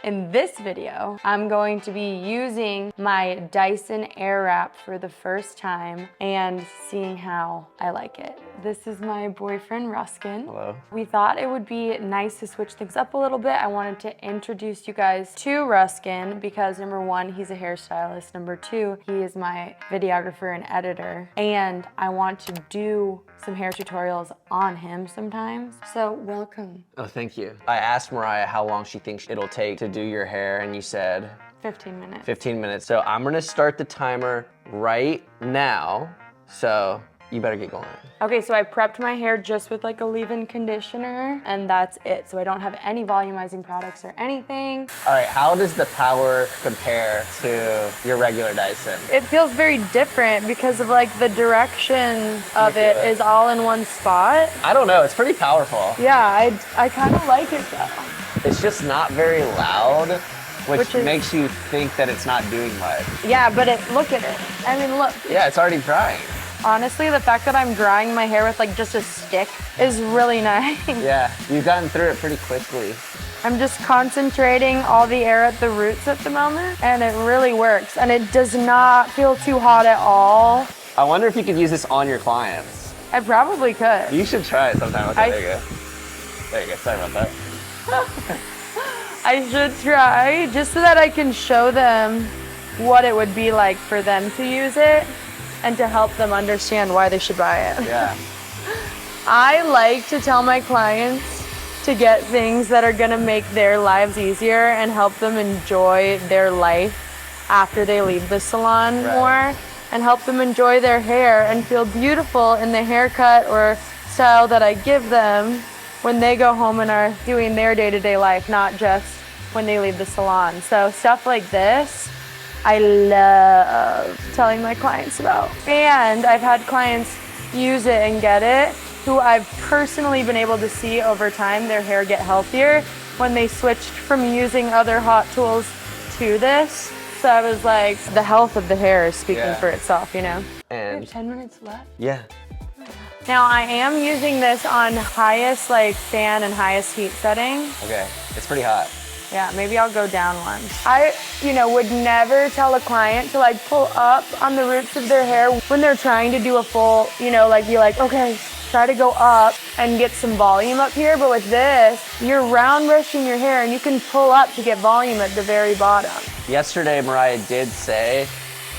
In this video, I'm going to be using my Dyson Airwrap for the first time and seeing how I like it. This is my boyfriend, Ruskin. Hello. We thought it would be nice to switch things up a little bit. I wanted to introduce you guys to Ruskin because number one, he's a hairstylist. Number two, he is my videographer and editor. And I want to do some hair tutorials on him sometimes. So welcome. Oh, thank you. I asked Mariah how long she thinks it'll take to do your hair, and you said 15 minutes. 15 minutes. So I'm gonna start the timer right now. So you better get going. Okay, so I prepped my hair just with like a leave-in conditioner, and that's it. So I don't have any volumizing products or anything. All right, how does the power compare to your regular Dyson? It feels very different because of like the direction of it is all in one spot. I don't know, it's pretty powerful. Yeah, I kind of like it though. It's just not very loud, which is- makes you think that it's not doing much. Yeah, but look at it. I mean, look. Yeah, it's already drying. Honestly, the fact that I'm drying my hair with like just a stick is really nice. Yeah, you've gotten through it pretty quickly. I'm just concentrating all the air at the roots at the moment, and it really works. And it does not feel too hot at all. I wonder if you could use this on your clients. I probably could. You should try it sometime. Okay, there you go. There you go, sorry about that. I should try, just so that I can show them what it would be like for them to use it and to help them understand why they should buy it. Yeah. I like to tell my clients to get things that are gonna make their lives easier and help them enjoy their life after they leave the salon more, and help them enjoy their hair and feel beautiful in the haircut or style that I give them when they go home and are doing their day-to-day life, not just when they leave the salon. So stuff like this, I love telling my clients about. And I've had clients use it and get it, who I've personally been able to see over time their hair get healthier when they switched from using other hot tools to this. So I was like, the health of the hair is speaking for itself, you know? We And have 10 minutes left. yeah. Now I am using this on highest like fan and highest heat setting. Okay, it's pretty hot. Yeah, maybe I'll go down one. I, would never tell a client to like pull up on the roots of their hair when they're trying to do a full, like be like, okay, try to go up and get some volume up here. But with this, you're round brushing your hair and you can pull up to get volume at the very bottom. Yesterday, Mariah did say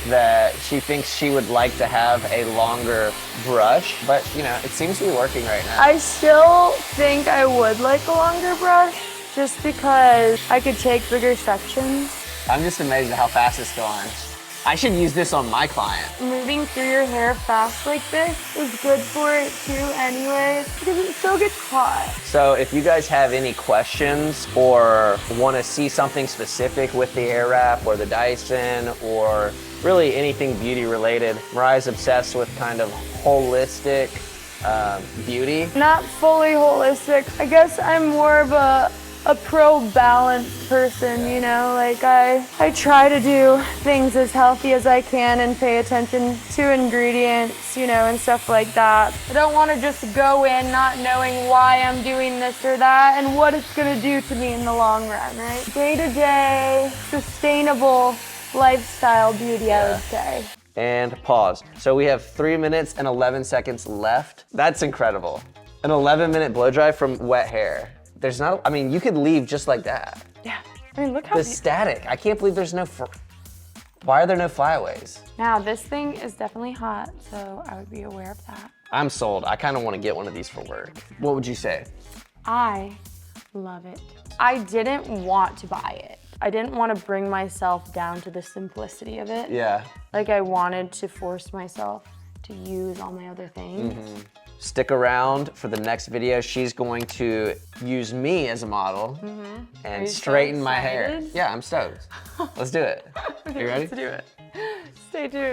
that she thinks she would like to have a longer brush, but it seems to be working right now. I still think I would like a longer brush just because I could take bigger sections. I'm just amazed at how fast it's going. I should use this on my client. Moving through your hair fast like this is good for it too anyways, because it still gets hot. So if you guys have any questions or want to see something specific with the Airwrap or the Dyson or really anything beauty related, Mariah's obsessed with kind of holistic beauty. Not fully holistic. I guess I'm more of a pro-balanced person, like I try to do things as healthy as I can and pay attention to ingredients, and stuff like that. I don't want to just go in not knowing why I'm doing this or that and what it's going to do to me in the long run, right? Day-to-day, sustainable lifestyle beauty, I would say. And pause. So we have 3 minutes and 11 seconds left. That's incredible. An 11-minute blow dry from wet hair. There's not, you could leave just like that. Yeah, look how The static. I can't believe there's no, why are there no flyaways? Now this thing is definitely hot, so I would be aware of that. I'm sold. I kind of want to get one of these for work. What would you say? I love it. I didn't want to buy it. I didn't want to bring myself down to the simplicity of it. Yeah. Like I wanted to force myself to use all my other things. Mm-hmm. Stick around for the next video. She's going to use me as a model and straighten my hair. Yeah, I'm stoked. Let's do it. Okay, You ready? let's do it. Stay tuned.